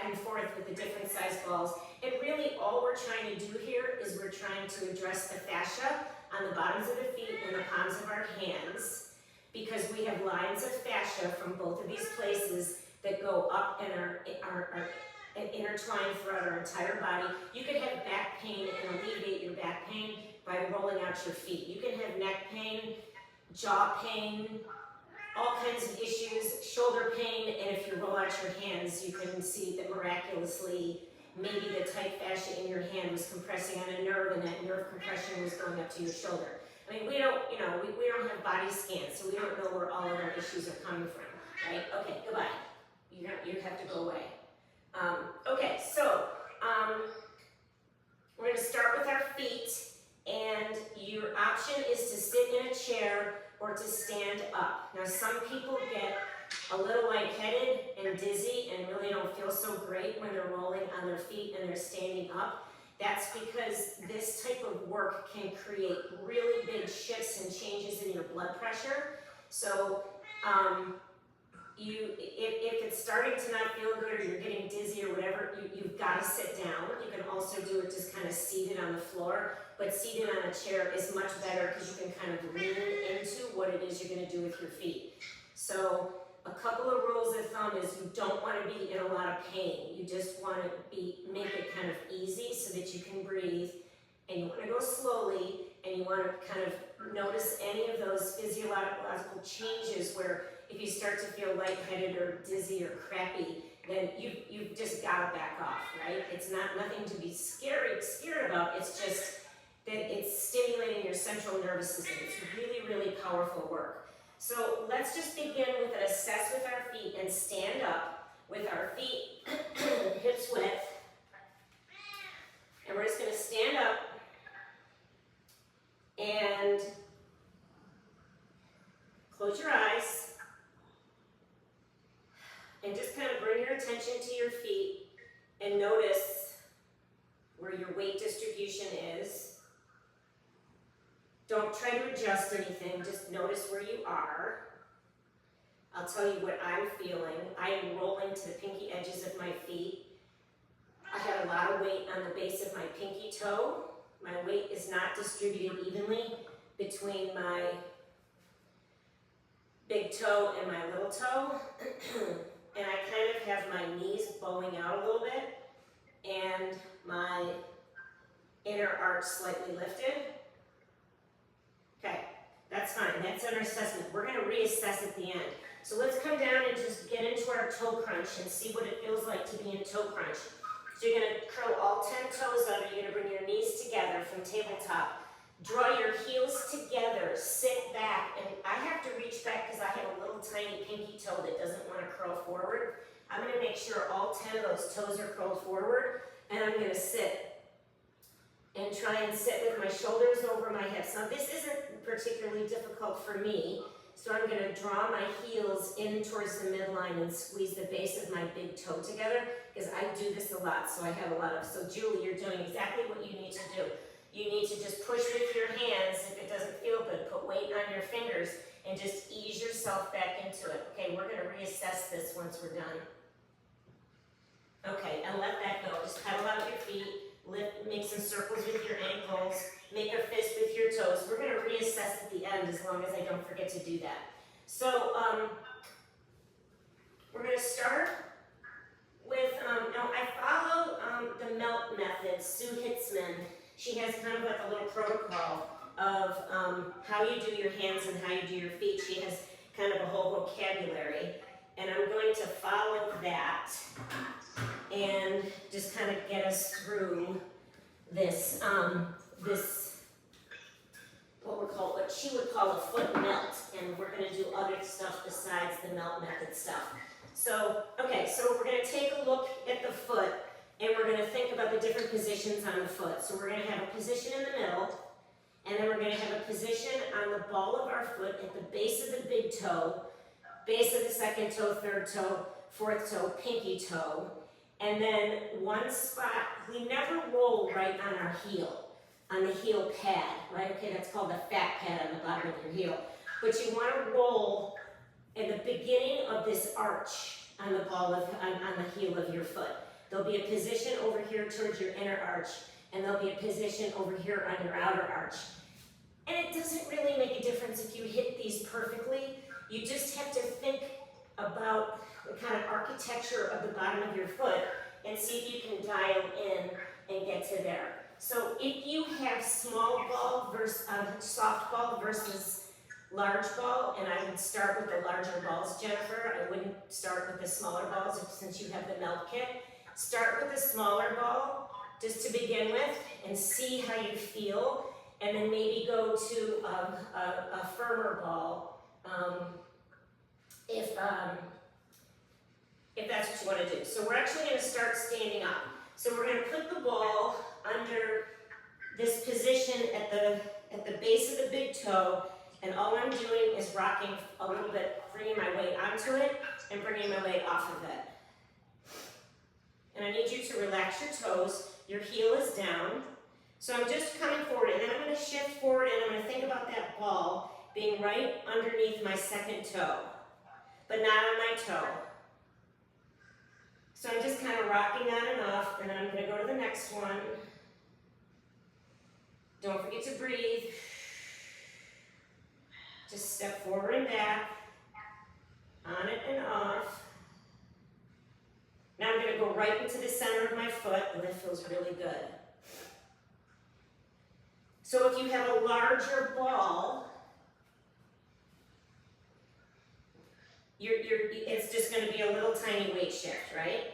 back and forth with the different size balls. And really all we're trying to do here is we're trying to address the fascia on the bottoms of the feet and the palms of our hands, because we have lines of fascia from both of these places that go up and are intertwined throughout our entire body. You could have back pain and alleviate your back pain by rolling out your feet. You can have neck pain, jaw pain, all kinds of issues, shoulder pain, and if you roll out your hands, you can see that miraculously maybe the tight fascia in your hand was compressing on a nerve, and that nerve compression was going up to your shoulder. I mean, we don't have body scans, so we don't know where all of our issues are coming from, right? Okay, goodbye. You have to go away. Okay, so we're going to start with our feet, and your option is to sit in a chair or to stand up. Now, some people get a little lightheaded and dizzy and really don't feel so great when they're rolling on their feet and they're standing up. That's because this type of work can create really big shifts and changes in your blood pressure. So if it's starting to not feel good or you're getting dizzy or whatever, you've got to sit down. You can also do it just kind of seated on the floor, but seated on a chair is much better because you can kind of lean into what it is you're going to do with your feet. So a couple of rules of thumb is you don't want to be in a lot of pain. You just want to make it kind of easy so that you can breathe, and you want to go slowly, and you want to kind of notice any of those physiological changes where if you start to feel lightheaded or dizzy or crappy, then you've just got to back off, right? It's nothing to be scared about. It's just that it's stimulating your central nervous system. It's really, really powerful work. So let's just begin with an assess with our feet and stand up with our feet hips width. And we're just going to stand up and close your eyes. And just kind of bring your attention to your feet and notice where your weight distribution is. Don't try to adjust anything, just notice where you are. I'll tell you what I'm feeling. I am rolling to the pinky edges of my feet. I have a lot of weight on the base of my pinky toe. My weight is not distributed evenly between my big toe and my little toe. And I kind of have my knees bowing out a little bit and my inner arch slightly lifted. Okay, that's fine. That's our assessment. We're going to reassess at the end. So let's come down and just get into our toe crunch and see what it feels like to be in toe crunch. So you're going to curl all 10 toes under. You're going to bring your knees together from tabletop. Draw your heels together, sit back, and I have to reach back because I have a little tiny pinky toe that doesn't want to curl forward. I'm going to make sure all 10 of those toes are curled forward, and I'm going to sit and try and sit with my shoulders over my hips. Now this isn't particularly difficult for me, so I'm going to draw my heels in towards the midline and squeeze the base of my big toe together because I do this a lot, so I have a lot of, so Julie, you're doing exactly what you need to do. You need to just push with your hands if it doesn't feel good. Put weight on your fingers and just ease yourself back into it. Okay, we're going to reassess this once we're done. Okay, and let that go. Just pedal out your feet, lift, make some circles with your ankles, make a fist with your toes. We're going to reassess at the end as long as I don't forget to do that. So we're going to start with, now I follow the MELT method, Sue Hitzman. She has kind of like a little protocol of how you do your hands and how you do your feet. She has kind of a whole vocabulary. And I'm going to follow that and just kind of get us through this, what she would call a foot melt. And we're going to do other stuff besides the MELT method stuff. So, okay, so we're going to take a look at the foot. And we're going to think about the different positions on the foot. So we're going to have a position in the middle, and then we're going to have a position on the ball of our foot at the base of the big toe, base of the second toe, third toe, fourth toe, pinky toe. And then one spot, we never roll right on our heel, on the heel pad, right? Okay, that's called the fat pad on the bottom of your heel. But you want to roll at the beginning of this arch on the ball of, on the heel of your foot. There'll be a position over here towards your inner arch, and there'll be a position over here on your outer arch. And it doesn't really make a difference if you hit these perfectly. You just have to think about the kind of architecture of the bottom of your foot and see if you can dial in and get to there. So if you have small ball versus soft ball versus large ball, and I would start with the larger balls, Jennifer. I wouldn't start with the smaller balls since you have the melt kit. Start with the smaller ball just to begin with and see how you feel, and then maybe go to a firmer ball if that's what you want to do. So we're actually going to start standing up. So we're going to put the ball under this position at the base of the big toe, and all I'm doing is rocking a little bit, bringing my weight onto it and bringing my weight off of it. And I need you to relax your toes. Your heel is down. So I'm just coming forward, and then I'm going to shift forward, and I'm going to think about that ball being right underneath my second toe, but not on my toe. So I'm just kind of rocking on and off, and then I'm going to go to the next one. Don't forget to breathe. Just step forward and back, on it and off. Now I'm going to go right into the center of my foot, and that feels really good. So if you have a larger ball, it's just going to be a little tiny weight shift, right?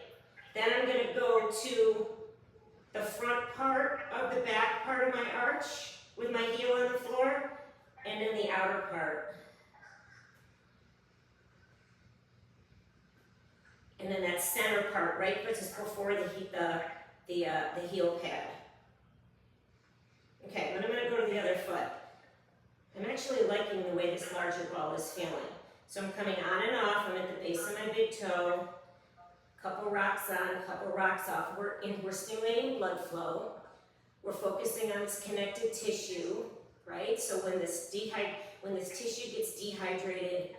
Then I'm going to go to the front part of the back part of my arch with my heel on the floor, and then the outer part. And then that center part, right just before the heel pad. Okay, then I'm going to go to the other foot. I'm actually liking the way this larger ball is feeling. So I'm coming on and off. I'm at the base of my big toe. Couple rocks on, a couple rocks off. We're stimulating blood flow. We're focusing on this connective tissue, right? So when this tissue gets dehydrated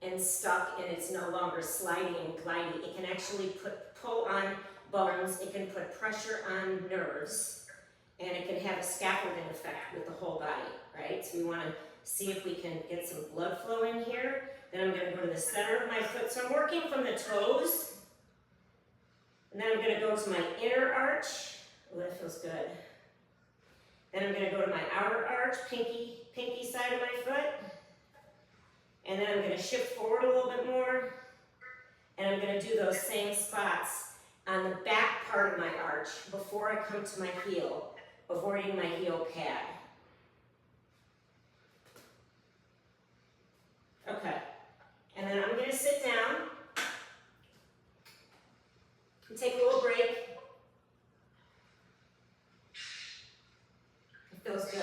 and stuck and it's no longer sliding and gliding, it can actually pull on bones, it can put pressure on nerves, and it can have a scaffolding effect with the whole body, right? So we want to see if we can get some blood flow in here. Then I'm going to go to the center of my foot. So I'm working from the toes. And then I'm going to go to my inner arch. Oh, that feels good. Then I'm going to go to my outer arch, pinky side of my foot. And then I'm going to shift forward a little bit more. And I'm going to do those same spots on the back part of my arch before I come to my heel, avoiding my heel pad. Okay. And then I'm going to sit down and take a little break. It feels good.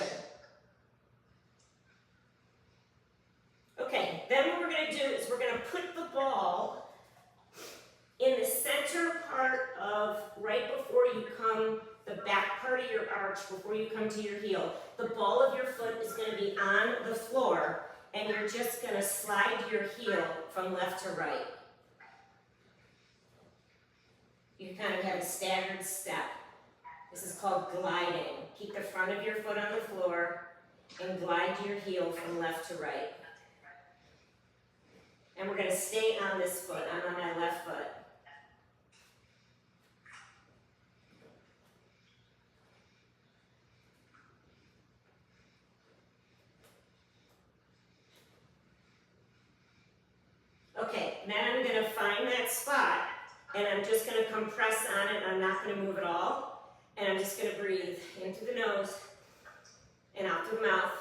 Okay, then what we're going to do is we're going to put the ball in the center part of, right before you come, the back part of your arch, before you come to your heel. The ball of your foot is going to be on the floor, and you're just going to slide your heel from left to right. You kind of have a staggered step. This is called gliding. Keep the front of your foot on the floor and glide your heel from left to right. And we're going to stay on this foot. I'm on my left foot. Okay, then I'm going to find that spot, and I'm just going to compress on it. I'm not going to move at all. And I'm just going to breathe into the nose and out through the mouth.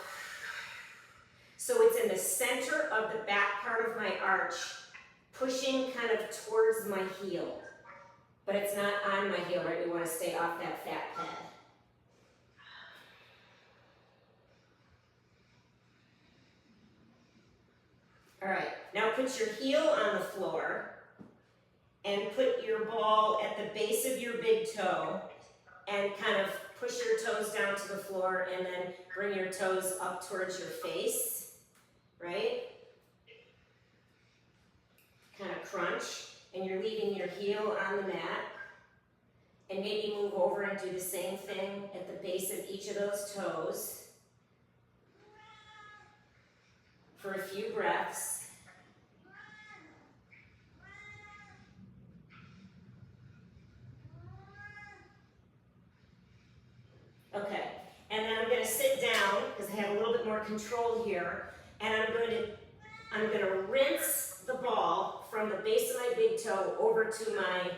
So it's in the center of the back part of my arch, pushing kind of towards my heel. But it's not on my heel, right? We want to stay off that fat pad. All right, now put your heel on the floor and put your ball at the base of your big toe and kind of push your toes down to the floor and then bring your toes up towards your face, right? Kind of crunch, and you're leaving your heel on the mat. And maybe move over and do the same thing at the base of each of those toes for a few breaths. Okay, and then I'm going to sit down because I have a little bit more control here, and I'm going to rinse the ball from the base of my big toe over to my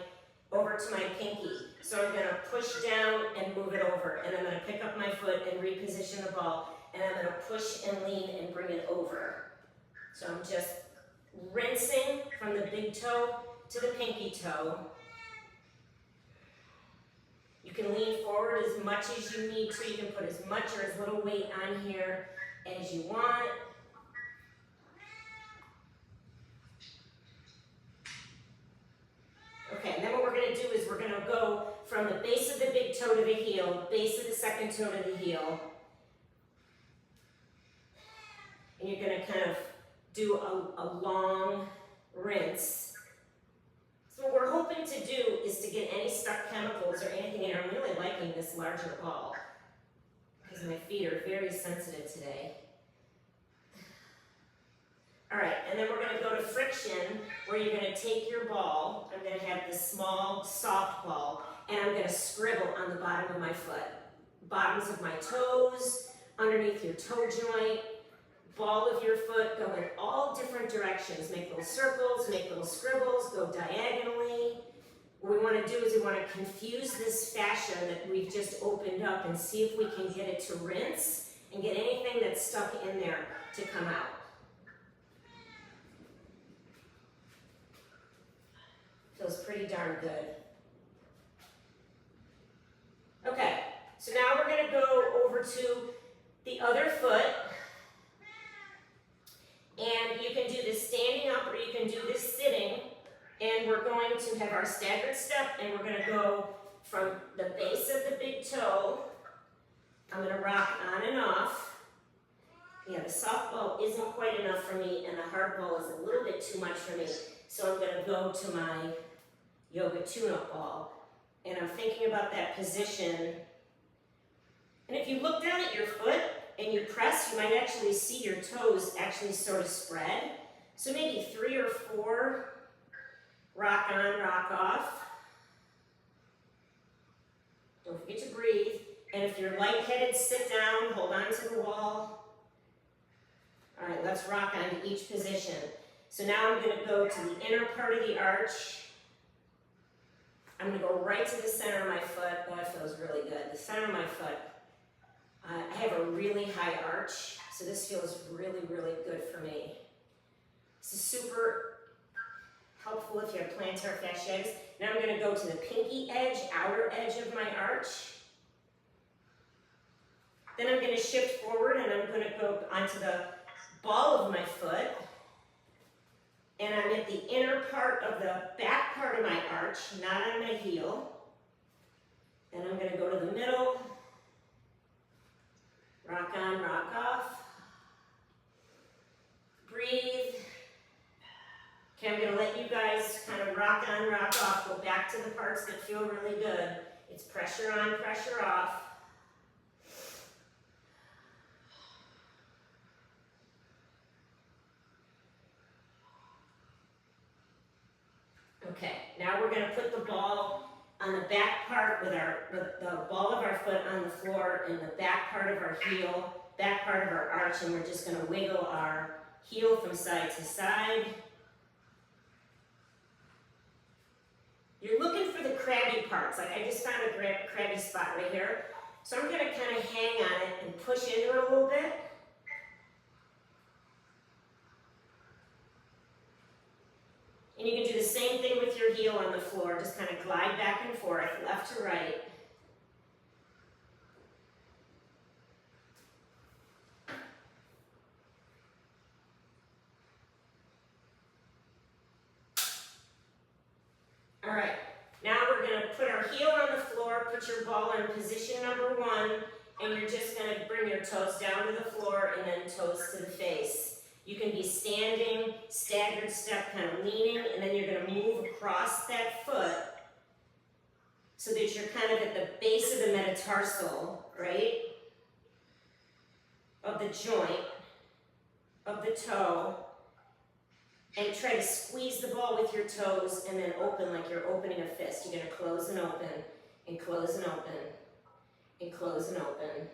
pinky. So I'm going to push down and move it over, and I'm going to pick up my foot and reposition the ball, and I'm going to push and lean and bring it over. So I'm just rinsing from the big toe to the pinky toe. You can lean forward as much as you need to. You can put as much or as little weight on here as you want. Okay, and then what we're going to do is we're going to go from the base of the big toe to the heel, base of the second toe to the heel. And you're going to kind of do a long rinse. So what we're hoping to do is to get any stuck chemicals or anything in here. I'm really liking this larger ball because my feet are very sensitive today. All right, and then we're going to go to friction, where you're going to take your ball. I'm going to have this small, soft ball, and I'm going to scribble on the bottom of my foot. Bottoms of my toes, underneath your toe joint, ball of your foot, go in all different directions. Make little circles, make little scribbles, go diagonally. What we want to do is we want to confuse this fascia that we've just opened up and see if we can get it to rinse and get anything that's stuck in there to come out. Feels pretty darn good. Okay, so now we're going to go over to the other foot. And you can do this standing up or you can do this sitting. And we're going to have our staggered step, and we're going to go from the base of the big toe. I'm going to rock on and off. Yeah, the soft ball isn't quite enough for me, and the hard ball is a little bit too much for me. So I'm going to go to my yoga tune-up ball. And I'm thinking about that position. And if you look down at your foot and you press, you might actually see your toes actually sort of spread. So maybe 3 or 4, rock on, rock off. Don't forget to breathe. And if you're lightheaded, sit down, hold on to the wall. All right, let's rock on to each position. So now I'm going to go to the inner part of the arch. I'm going to go right to the center of my foot. Oh, that feels really good. The center of my foot. I have a really high arch, so this feels really, really good for me. This is super helpful if you have plantar fasciitis. Now I'm going to go to the pinky edge, outer edge of my arch. Then I'm going to shift forward, and I'm going to go onto the ball of my foot. And I'm at the inner part of the back part of my arch, not on my heel. And I'm going to go to the middle. Rock on, rock off. Breathe. Okay, I'm going to let you guys kind of rock on, rock off. Go back to the parts that feel really good. It's pressure on, pressure off. Okay, now we're going to put the ball on the back part with the ball of our foot on the floor and the back part of our heel, back part of our arch, and we're just going to wiggle our heel from side to side. You're looking for the crabby parts. Like I just found a crabby spot right here. So I'm going to kind of hang on it and push into it a little bit. And you can do the same thing with your heel on the floor. Just kind of glide back and forth, left to right. All right, now we're going to put our heel on the floor, put your ball in position number 1, and you're just going to bring your toes down to the floor and then toes to the face. You can be standing, staggered step, kind of leaning, and then you're going to move across that foot so that you're kind of at the base of the metatarsal, right? Of the joint, of the toe, and try to squeeze the ball with your toes and then open like you're opening a fist. You're gonna close and open, and close and open, and close and open.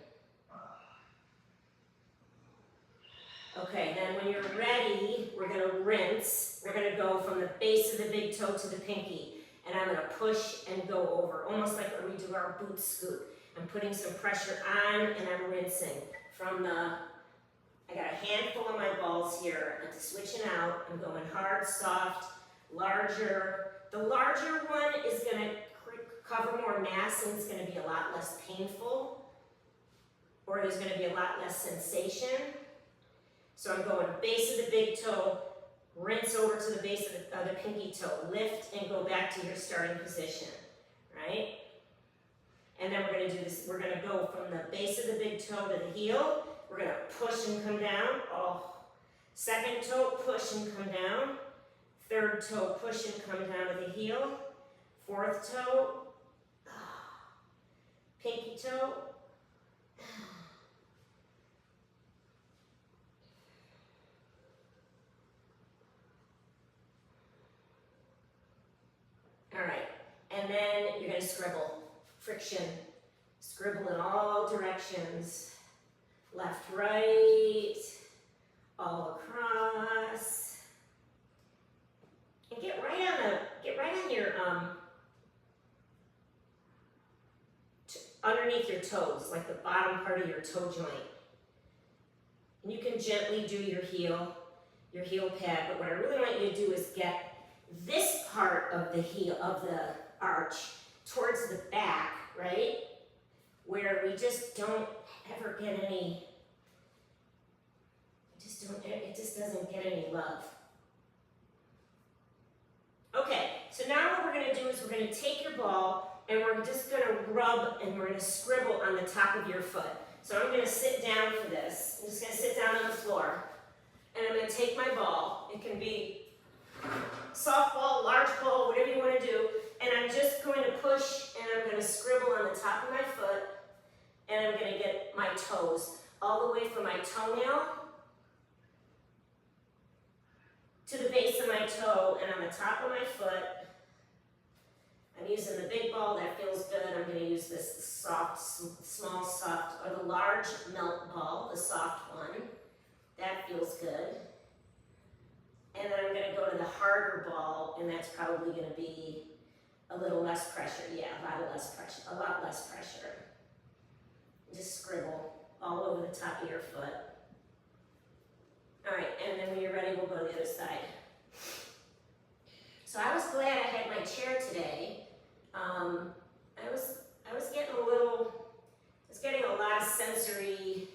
Okay, then when you're ready, we're gonna rinse. We're gonna go from the base of the big toe to the pinky. And I'm gonna push and go over, almost like when we do our boot scoot. I'm putting some pressure on and I'm rinsing from the, I got a handful of my balls here. I'm switching out. I'm going hard, soft, larger. The larger one is gonna cover more mass and it's gonna be a lot less painful, or there's gonna be a lot less sensation. So I'm going base of the big toe, rinse over to the base of the pinky toe, lift and go back to your starting position, right? And then we're gonna do this, we're gonna go from the base of the big toe to the heel. We're gonna push and come down. Oh. Second toe, push and come down. Third toe, push and come down to the heel. Fourth toe, pinky toe. All right, and then you're gonna scribble, friction. Scribble in all directions. Left, right, all across. And get right on your, underneath your toes, like the bottom part of your toe joint. And you can gently do your heel pad, but what I really want you to do is get this part of the heel, of the arch, towards the back, right? Where we just don't ever get any, it just doesn't get any love. Okay, so now what we're gonna do is we're gonna take your ball and we're just gonna rub and we're gonna scribble on the top of your foot. So I'm gonna sit down for this. I'm just gonna sit down on the floor and I'm gonna take my ball. It can be softball, large ball, whatever you want to do, and I'm just going to push and I'm going to scribble on the top of my foot and I'm going to get my toes all the way from my toenail to the base of my toe and on the top of my foot. I'm using the big ball, that feels good. I'm going to use this soft, small soft, or the large melt ball, the soft one. That feels good. And then I'm going to go to the harder ball, and that's probably going to be a little less pressure. Yeah, a lot less pressure. Just scribble all over the top of your foot. All right, and then when you're ready, we'll go to the other side. So I was glad I had my chair today. I was getting a lot of sensory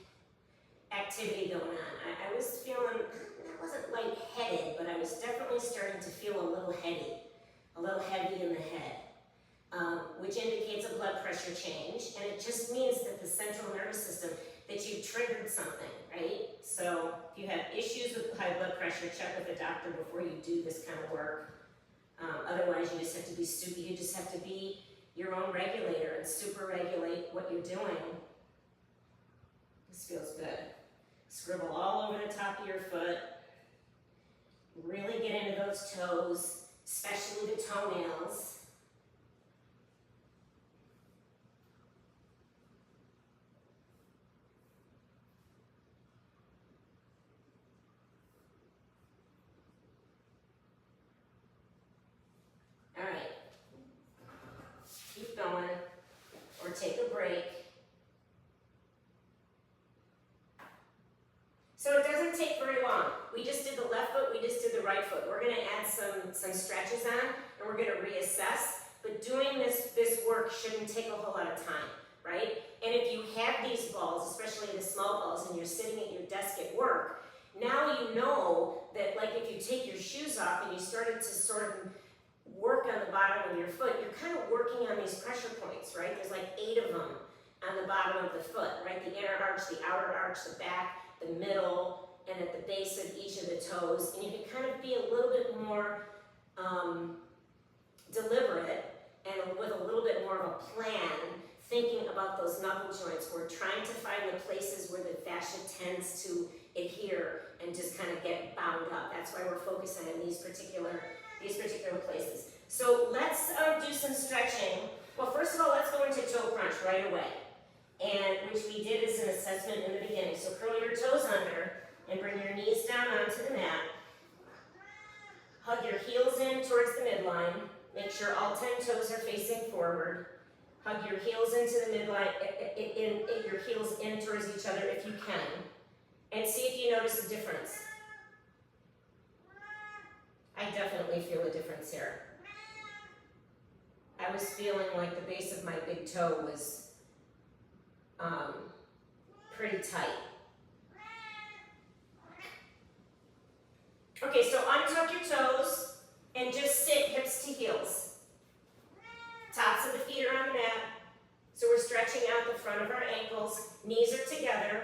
activity going on. I was feeling, I wasn't lightheaded, but I was definitely starting to feel a little heavy in the head, which indicates a blood pressure change, and it just means that the central nervous system, that you've triggered something, right? So if you have issues with high blood pressure, check with a doctor before you do this kind of work. Otherwise, you just have to be your own regulator and super regulate what you're doing. This feels good. Scribble all over the top of your foot. Really get into those toes, especially the toenails. All right. Keep going, or take a break. So it doesn't take very long. We just did the left foot, we just did the right foot. We're gonna add some stretches on, and we're gonna reassess, but doing this work shouldn't take a whole lot of time, right? And if you have these balls, especially the small balls, and you're sitting at your desk at work, now you know that, like, if you take your shoes off and you started to sort of work on the bottom of your foot, you're kind of working on these pressure points, right? There's like 8 of them on the bottom of the foot, right? The inner arch, the outer arch, the back, the middle, and at the base of each of the toes. And you can kind of be a little bit more deliberate and with a little bit more of a plan, thinking about those knuckle joints. We're trying to find the places where the fascia tends to adhere and just kind of get bound up. That's why we're focusing on these particular places. So let's do some stretching. Well, first of all, let's go into toe crunch right away, and which we did as an assessment in the beginning. So curl your toes under and bring your knees down onto the mat. Hug your heels in towards the midline. Make sure all 10 toes are facing forward. Hug your heels into the midline, your heels in towards each other if you can. And see if you notice a difference. I definitely feel a difference here. I was feeling like the base of my big toe was pretty tight. Okay, so untuck your toes and just sit hips to heels. Tops of the feet are on the mat. So we're stretching out the front of our ankles. Knees are together.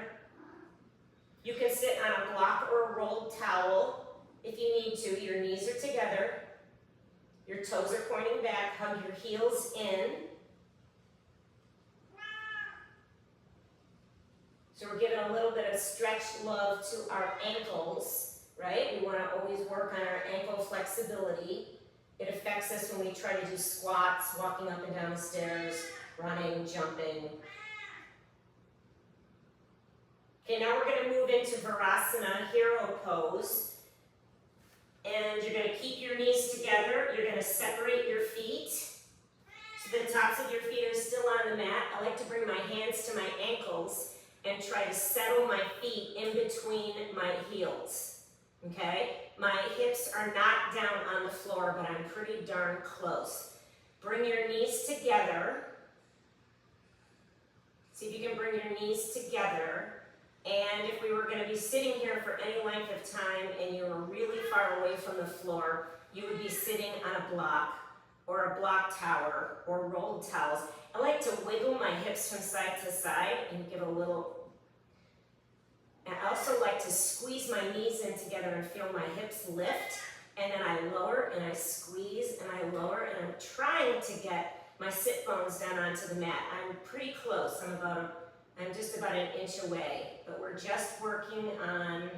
You can sit on a block or a rolled towel if you need to. Your knees are together. Your toes are pointing back. Hug your heels in. So we're giving a little bit of stretch love to our ankles, right? We want to always work on our ankle flexibility. It affects us when we try to do squats, walking up and down the stairs, running, jumping. Okay, now we're going to move into Virasana, hero pose. And you're going to keep your knees together. You're going to separate your feet. So the tops of your feet are still on the mat. I like to bring my hands to my ankles and try to settle my feet in between my heels. Okay? My hips are not down on the floor, but I'm pretty darn close. Bring your knees together. See if you can bring your knees together. And if we were going to be sitting here for any length of time and you were really far away from the floor, you would be sitting on a block or a block tower or rolled towels. I like to wiggle my hips from side to side and give a little. And I also like to squeeze my knees in together and feel my hips lift. And then I lower and I squeeze and I lower, and I'm trying to get my sit bones down onto the mat. I'm pretty close. I'm just about an inch away, but we're just working on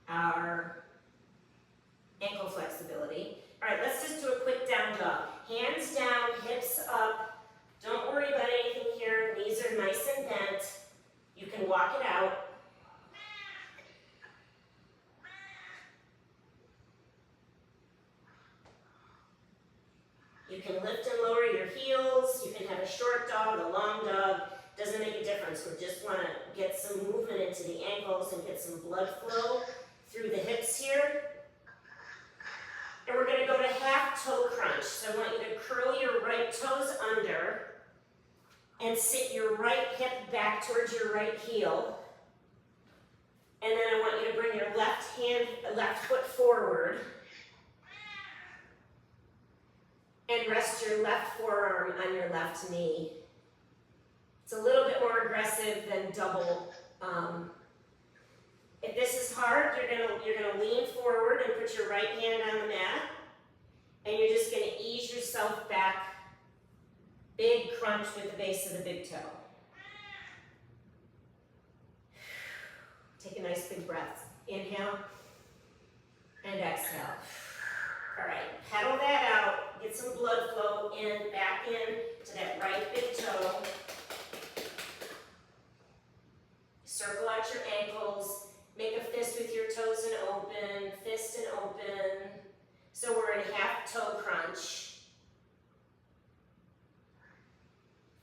our ankle flexibility. All right, let's just do a quick down dog. Hands down, hips up. Don't worry about anything here. Knees are nice and bent. You can walk it out. You can lift and lower your heels. You can have a short dog, a long dog. Doesn't make a difference. We just want to get some movement into the ankles and get some blood flow through the hips here. And we're going to go to half toe crunch. So I want you to curl your right toes under and sit your right hip back towards your right heel. And then I want you to bring your left foot forward and rest your left forearm on your left knee. It's a little bit more aggressive than double. If this is hard, you're gonna lean forward and put your right hand on the mat, and you're just gonna ease yourself back. Big crunch with the base of the big toe. Take a nice big breath. Inhale and exhale. All right, pedal that out. Get some blood flow back in to that right big toe. Circle out your ankles. Make a fist with your toes and open. Fist and open. So we're in half toe crunch.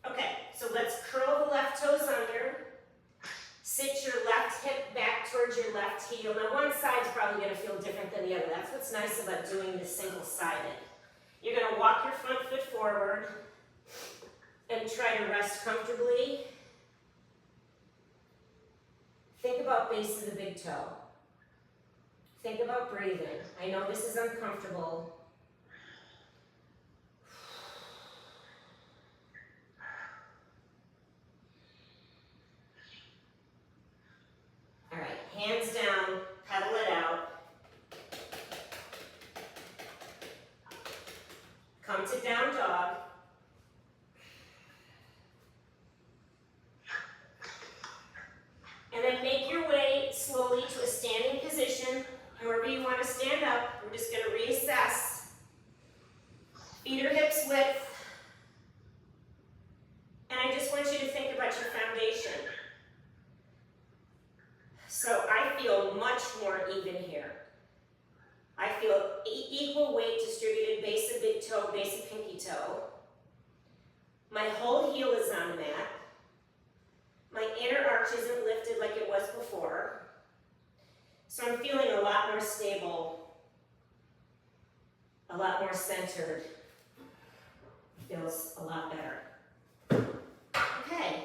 Okay, so let's curl the left toes under. Sit your left hip back towards your left heel. Now one side's probably going to feel different than the other. That's what's nice about doing this single-sided. You're going to walk your front foot forward and try to rest comfortably. Think about base of the big toe. Think about breathing. I know this is uncomfortable. All right, hands down, pedal it out. Come to down dog. equal weight distributed base of big toe, base of pinky toe. My whole heel is on the mat. My inner arch isn't lifted like it was before. So I'm feeling a lot more stable, a lot more centered. Feels a lot better. Okay.